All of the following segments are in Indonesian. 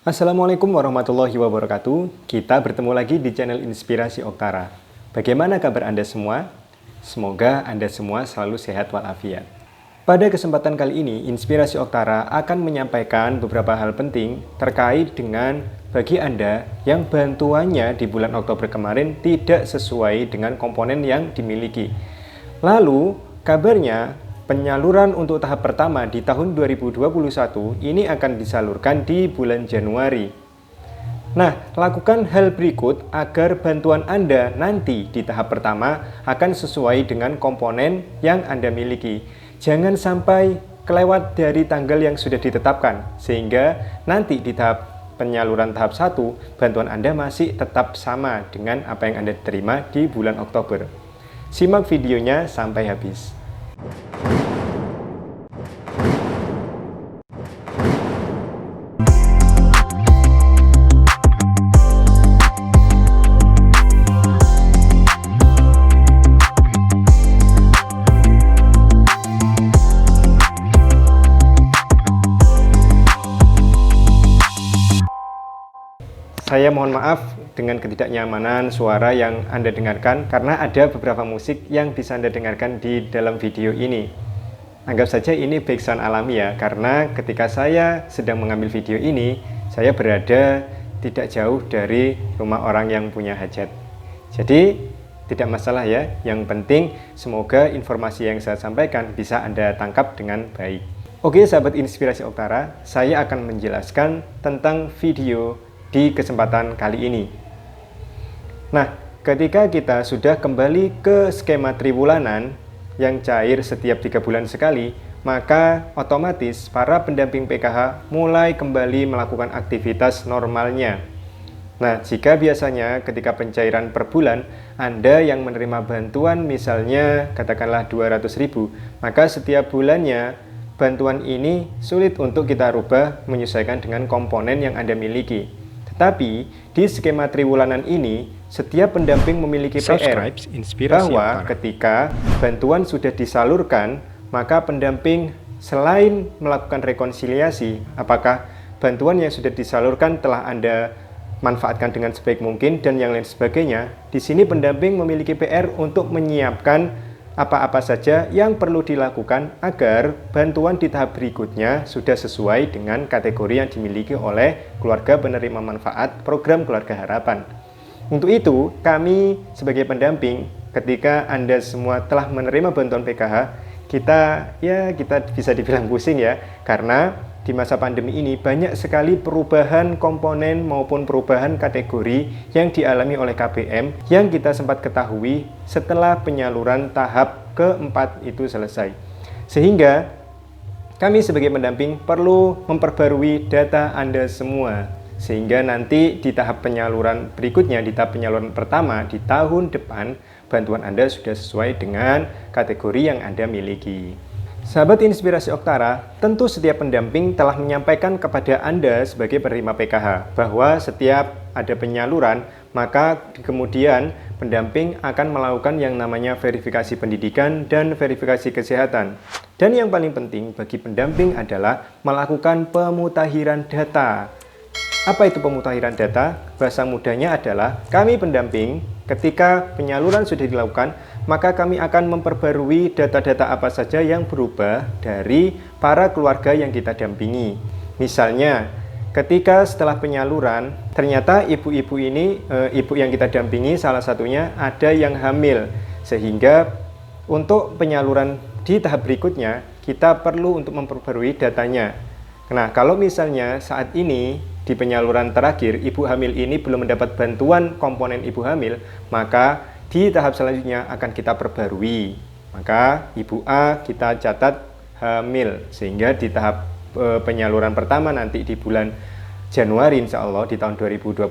Assalamualaikum warahmatullahi wabarakatuh. Kita bertemu lagi di channel Inspirasi Oktara. Bagaimana kabar Anda semua? Semoga Anda semua selalu sehat walafiat. Pada kesempatan kali ini, Inspirasi Oktara akan menyampaikan beberapa hal penting terkait dengan bagi Anda yang bantuannya di bulan Oktober kemarin tidak sesuai dengan komponen yang dimiliki. Lalu, kabarnya penyaluran untuk tahap pertama di tahun 2021 ini akan disalurkan di bulan Januari. Nah, lakukan hal berikut agar bantuan Anda nanti di tahap pertama akan sesuai dengan komponen yang Anda miliki. Jangan sampai kelewat dari tanggal yang sudah ditetapkan, sehingga nanti di tahap penyaluran tahap 1, bantuan Anda masih tetap sama dengan apa yang Anda terima di bulan Oktober. Simak videonya sampai habis. Saya mohon maaf dengan ketidaknyamanan suara yang Anda dengarkan karena ada beberapa musik yang bisa Anda dengarkan di dalam video ini. Anggap saja ini background alami ya, karena ketika saya sedang mengambil video ini, saya berada tidak jauh dari rumah orang yang punya hajat. Jadi tidak masalah ya, yang penting semoga informasi yang saya sampaikan bisa Anda tangkap dengan baik. Oke sahabat Inspirasi Oktara, saya akan menjelaskan tentang video di kesempatan kali ini. Nah, ketika kita sudah kembali ke skema triwulanan yang cair setiap 3 bulan sekali, maka otomatis para pendamping PKH mulai kembali melakukan aktivitas normalnya. Nah, jika biasanya ketika pencairan per bulan, Anda yang menerima bantuan misalnya katakanlah 200.000, maka setiap bulannya bantuan ini sulit untuk kita rubah menyesuaikan dengan komponen yang Anda miliki. Tapi di skema triwulanan ini, setiap pendamping memiliki PR bahwa ketika bantuan sudah disalurkan, maka pendamping selain melakukan rekonsiliasi, apakah bantuan yang sudah disalurkan telah Anda manfaatkan dengan sebaik mungkin dan yang lain sebagainya, di sini pendamping memiliki PR untuk menyiapkan apa-apa saja yang perlu dilakukan agar bantuan di tahap berikutnya sudah sesuai dengan kategori yang dimiliki oleh keluarga penerima manfaat program Keluarga Harapan. Untuk itu, kami sebagai pendamping, ketika Anda semua telah menerima bantuan PKH, kita bisa dibilang pusing ya, karena di masa pandemi ini banyak sekali perubahan komponen maupun perubahan kategori yang dialami oleh KBM yang kita sempat ketahui setelah penyaluran tahap keempat itu selesai. Sehingga kami sebagai pendamping perlu memperbarui data Anda semua, sehingga nanti di tahap penyaluran berikutnya, di tahap penyaluran pertama di tahun depan, bantuan Anda sudah sesuai dengan kategori yang Anda miliki. Sahabat Inspirasi Oktara, tentu setiap pendamping telah menyampaikan kepada Anda sebagai penerima PKH bahwa setiap ada penyaluran, maka kemudian pendamping akan melakukan yang namanya verifikasi pendidikan dan verifikasi kesehatan. Dan yang paling penting bagi pendamping adalah melakukan pemutahiran data. Apa itu pemutahiran data? Bahasa mudahnya adalah kami pendamping ketika penyaluran sudah dilakukan, maka kami akan memperbarui data-data apa saja yang berubah dari para keluarga yang kita dampingi. Misalnya, ketika setelah penyaluran, ternyata ibu-ibu ini, ibu yang kita dampingi salah satunya ada yang hamil, sehingga untuk penyaluran di tahap berikutnya, kita perlu untuk memperbarui datanya. Nah, kalau misalnya saat ini di penyaluran terakhir, ibu hamil ini belum mendapat bantuan komponen ibu hamil, maka di tahap selanjutnya akan kita perbarui. Maka ibu A kita catat hamil, sehingga di tahap penyaluran pertama nanti di bulan Januari insya Allah di tahun 2021,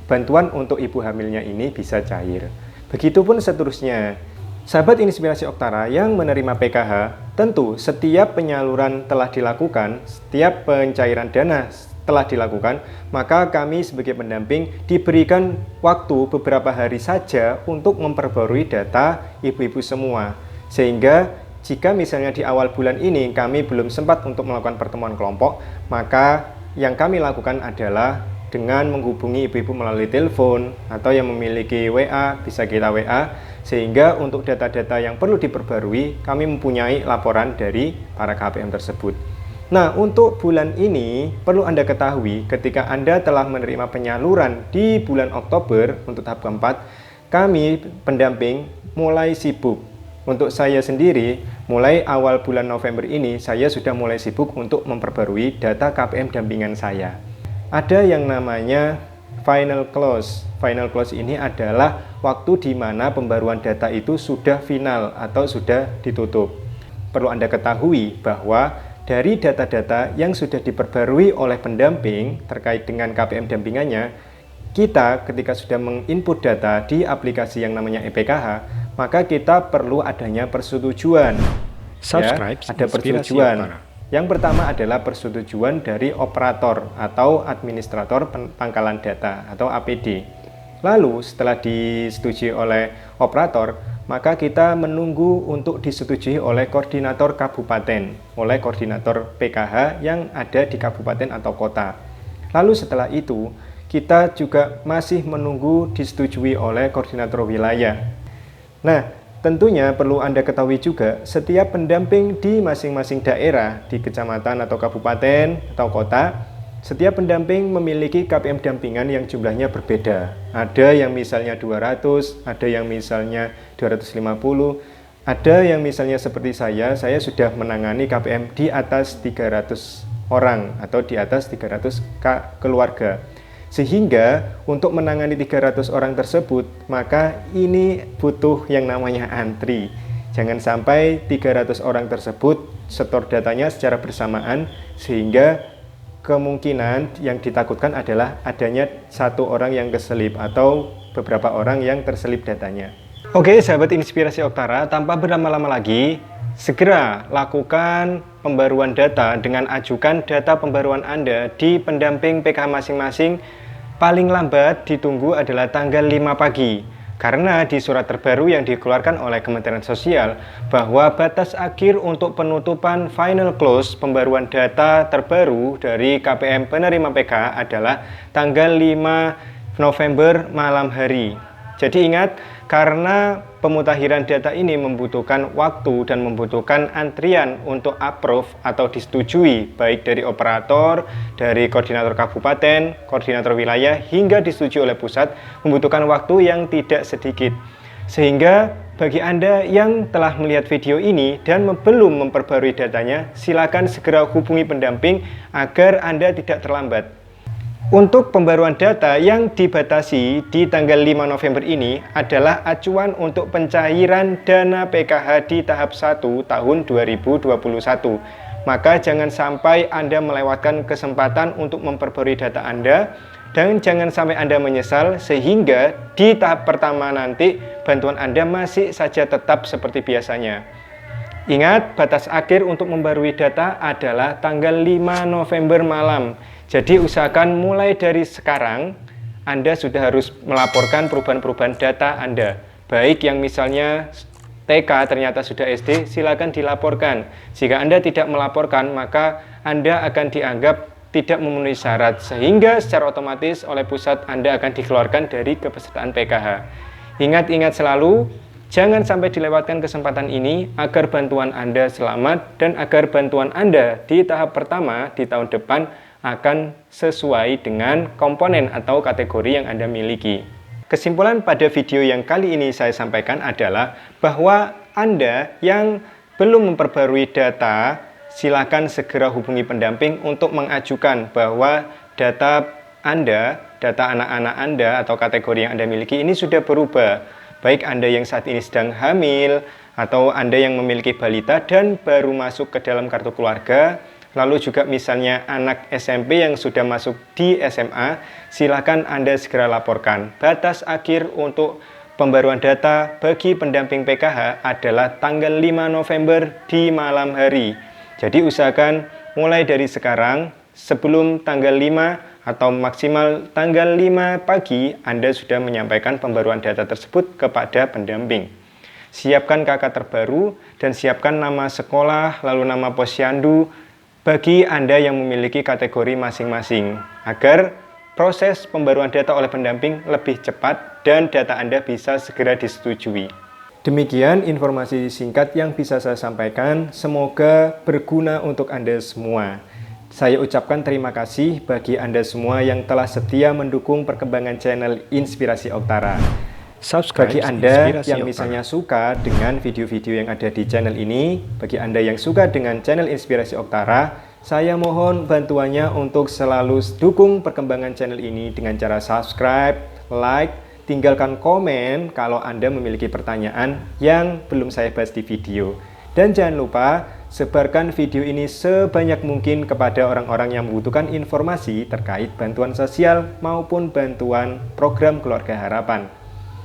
bantuan untuk ibu hamilnya ini bisa cair. Begitupun seterusnya. Sahabat Inspirasi Oktara yang menerima PKH, tentu setiap penyaluran telah dilakukan, setiap pencairan dana telah dilakukan, maka kami sebagai pendamping diberikan waktu beberapa hari saja untuk memperbarui data ibu-ibu semua. Sehingga jika misalnya di awal bulan ini kami belum sempat untuk melakukan pertemuan kelompok, maka yang kami lakukan adalah dengan menghubungi ibu-ibu melalui telepon atau yang memiliki WA, bisa kita WA, sehingga untuk data-data yang perlu diperbarui, kami mempunyai laporan dari para KPM tersebut. Nah, untuk bulan ini, perlu Anda ketahui ketika Anda telah menerima penyaluran di bulan Oktober untuk tahap keempat, kami pendamping mulai sibuk. Untuk saya sendiri, mulai awal bulan November ini, saya sudah mulai sibuk untuk memperbarui data KPM dampingan saya. Ada yang namanya final close. Final close ini adalah waktu di mana pembaruan data itu sudah final atau sudah ditutup. Perlu Anda ketahui bahwa dari data-data yang sudah diperbarui oleh pendamping terkait dengan KPM dampingannya, kita ketika sudah menginput data di aplikasi yang namanya EPKH, maka kita perlu adanya persetujuan. Subscribe, ya, ada persetujuan. Yang pertama adalah persetujuan dari operator atau administrator pangkalan data atau APD. Lalu setelah disetujui oleh operator, maka kita menunggu untuk disetujui oleh koordinator kabupaten, oleh koordinator PKH yang ada di kabupaten atau kota. Lalu setelah itu, kita juga masih menunggu disetujui oleh koordinator wilayah. Nah, tentunya perlu Anda ketahui juga, setiap pendamping di masing-masing daerah, di kecamatan atau kabupaten atau kota, setiap pendamping memiliki KPM dampingan yang jumlahnya berbeda. Ada yang misalnya 200, ada yang misalnya 250, ada yang misalnya seperti saya sudah menangani KPM di atas 300 orang atau di atas 300 keluarga. Sehingga untuk menangani 300 orang tersebut, maka ini butuh yang namanya antri. Jangan sampai 300 orang tersebut setor datanya secara bersamaan, sehingga kemungkinan yang ditakutkan adalah adanya satu orang yang keselip atau beberapa orang yang terselip datanya. Oke, sahabat Inspirasi Oktara, tanpa berlama-lama lagi, segera lakukan pembaruan data dengan ajukan data pembaruan Anda di pendamping PKH masing-masing. Paling lambat ditunggu adalah tanggal 5 pagi, karena di surat terbaru yang dikeluarkan oleh Kementerian Sosial bahwa batas akhir untuk penutupan final close pembaruan data terbaru dari KPM penerima PKH adalah tanggal 5 November malam hari. Jadi ingat, karena pemutakhiran data ini membutuhkan waktu dan membutuhkan antrian untuk approve atau disetujui baik dari operator, dari koordinator kabupaten, koordinator wilayah, hingga disetujui oleh pusat, membutuhkan waktu yang tidak sedikit. Sehingga bagi Anda yang telah melihat video ini dan belum memperbarui datanya, silakan segera hubungi pendamping agar Anda tidak terlambat. Untuk pembaruan data yang dibatasi di tanggal 5 November ini adalah acuan untuk pencairan dana PKH di tahap 1 tahun 2021. Maka jangan sampai Anda melewatkan kesempatan untuk memperbarui data Anda, dan jangan sampai Anda menyesal sehingga di tahap pertama nanti bantuan Anda masih saja tetap seperti biasanya. Ingat, batas akhir untuk membarui data adalah tanggal 5 November malam. Jadi usahakan mulai dari sekarang Anda sudah harus melaporkan perubahan-perubahan data Anda. Baik yang misalnya TK ternyata sudah SD, silakan dilaporkan. Jika Anda tidak melaporkan, maka Anda akan dianggap tidak memenuhi syarat, sehingga secara otomatis oleh pusat Anda akan dikeluarkan dari kepesertaan PKH. Ingat-ingat selalu, jangan sampai dilewatkan kesempatan ini agar bantuan Anda selamat dan agar bantuan Anda di tahap pertama di tahun depan akan sesuai dengan komponen atau kategori yang Anda miliki. Kesimpulan pada video yang kali ini saya sampaikan adalah bahwa Anda yang belum memperbarui data, silakan segera hubungi pendamping untuk mengajukan bahwa data Anda, data anak-anak Anda atau kategori yang Anda miliki ini sudah berubah. Baik Anda yang saat ini sedang hamil, atau Anda yang memiliki balita dan baru masuk ke dalam kartu keluarga, lalu juga misalnya anak SMP yang sudah masuk di SMA, silakan Anda segera laporkan. Batas akhir untuk pembaruan data bagi pendamping PKH adalah tanggal 5 November di malam hari. Jadi usahakan mulai dari sekarang, sebelum tanggal 5 atau maksimal tanggal 5 pagi, Anda sudah menyampaikan pembaruan data tersebut kepada pendamping. Siapkan KK terbaru dan siapkan nama sekolah, lalu nama posyandu, bagi Anda yang memiliki kategori masing-masing, agar proses pembaruan data oleh pendamping lebih cepat dan data Anda bisa segera disetujui. Demikian informasi singkat yang bisa saya sampaikan, semoga berguna untuk Anda semua. Saya ucapkan terima kasih bagi Anda semua yang telah setia mendukung perkembangan channel Inspirasi Oktara. Bagi Anda yang misalnya suka dengan video-video yang ada di channel ini, bagi Anda yang suka dengan channel Inspirasi Oktara, saya mohon bantuannya untuk selalu dukung perkembangan channel ini dengan cara subscribe, like, tinggalkan komen kalau Anda memiliki pertanyaan yang belum saya bahas di video. Dan jangan lupa, sebarkan video ini sebanyak mungkin kepada orang-orang yang membutuhkan informasi terkait bantuan sosial maupun bantuan program Keluarga Harapan.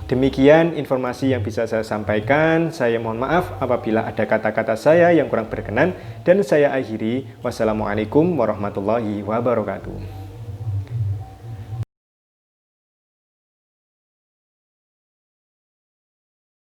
Demikian informasi yang bisa saya sampaikan. Saya mohon maaf apabila ada kata-kata saya yang kurang berkenan. Dan saya akhiri. Wassalamualaikum warahmatullahi wabarakatuh.